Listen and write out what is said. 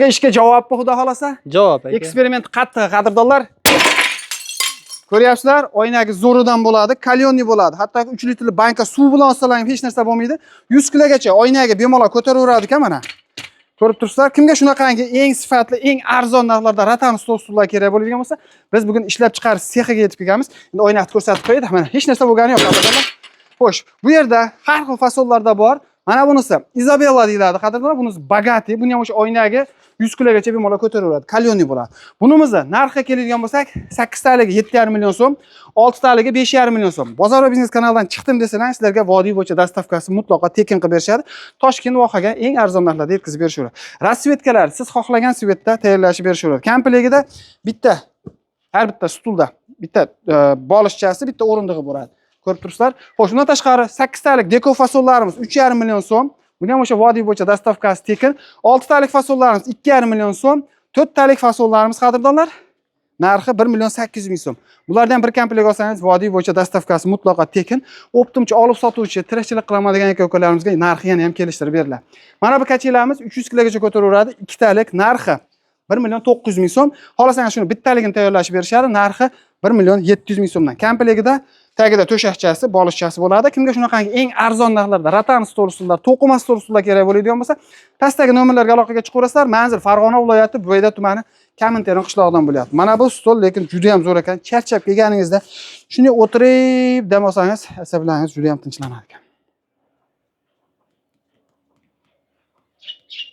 ishga javobmi, xudo xolasa? Javob aka. Eksperiment qattiq, qadrdonlar. Ko'ryapsizlar, oynagi zo'ridan bo'ladi, kalyonli bo'ladi. Hatto 3 litrli banka suv bilan olsalar ham hech narsa bo'lmaydi. 100 kilogacha oynagi bemalol ko'taraveradi ekan mana. Ko'rib turibsizlar, kimga shunaqangi eng sifatli, eng arzon narxlarda ratan stol stullar kerak bo'ladigan bo'lsa, biz bugun ishlab chiqarish sexiga yetib kelganmiz. Endi oynakni ko'rsatib qo'yadi. Mana hech narsa bo'lgani yo'q, qadrdonlar. Xo'sh, bu yerda har xil fasollarda bor. Mana bunisi Isabella deyiladi, qadrdonlar. Bunisi Bogati. Buni ham o'sha oynagi 100 kilogacha bemalol ko'taraveradi, kalyonli bo'ladi. Bunimizni narxiga keladigan bo'lsak, 8 taligi 7,5 million so'm, 6 taligi 5,5 million so'm. Bozor va biznes kanalidan chiqdim desalar, sizlarga vodiy bo'yicha dastavkasi mutlaqo tekin qilib berishadi. Toshkent vohaga eng arzon narxlarda yetkazib berishaveradi. Rasvetkalar siz xohlagan svetda tayyorlashib berishaveradi. Komplegida bitta har bitta stulda bitta bolishchasi, bitta o'rindig'i bo'ladi. Ko'rib turibsizlar. Xo'sh, undan tashqari 8 talik deko fasollarimiz 3,5 million so'm. Buni ham o'sha vodiy bo'yicha dastavkasi tekin. 6 talik fasollarimiz 2,5 million so'm. 4 talik fasollarimiz qadrdonlar narxi 1 million 800 ming so'm. Bulardan bir komplekt olsangiz vodiy bo'yicha dastavkasi mutlaqo tekin. Optimchi olib sotuvchi, tirikchilik qilaman degan aka-ukalarimizga narxi yana ham kelishtirib beriladi. Mana bu kachilarimiz 300 kilogacha ko'taraveradi. 2 talik narxi 1 million 900 ming so'm. Xolasangiz shuni bittaligini tayyorlashib berishadi. Narxi 1 million 700 ming so'mdan. Komplegida tagida to'shakchasi, bolishchasi bo'ladi. Kimga shunaqangi eng arzon narxlarda ratan stol stullar, to'qima stol stullar kerak bo'ladigan bo'lsa, pastdagi nomerlarga aloqaga chiqaverasizlar. Manzil Farg'ona viloyati Bo'yda tumani Kaminteron qishlog'idan bo'lyapti. Mana bu stol lekin juda ham zo'r ekan. Charchab kelganingizda shunday o'tirib dam olsangiz, asablaringiz juda ham tinchlanadi ekan.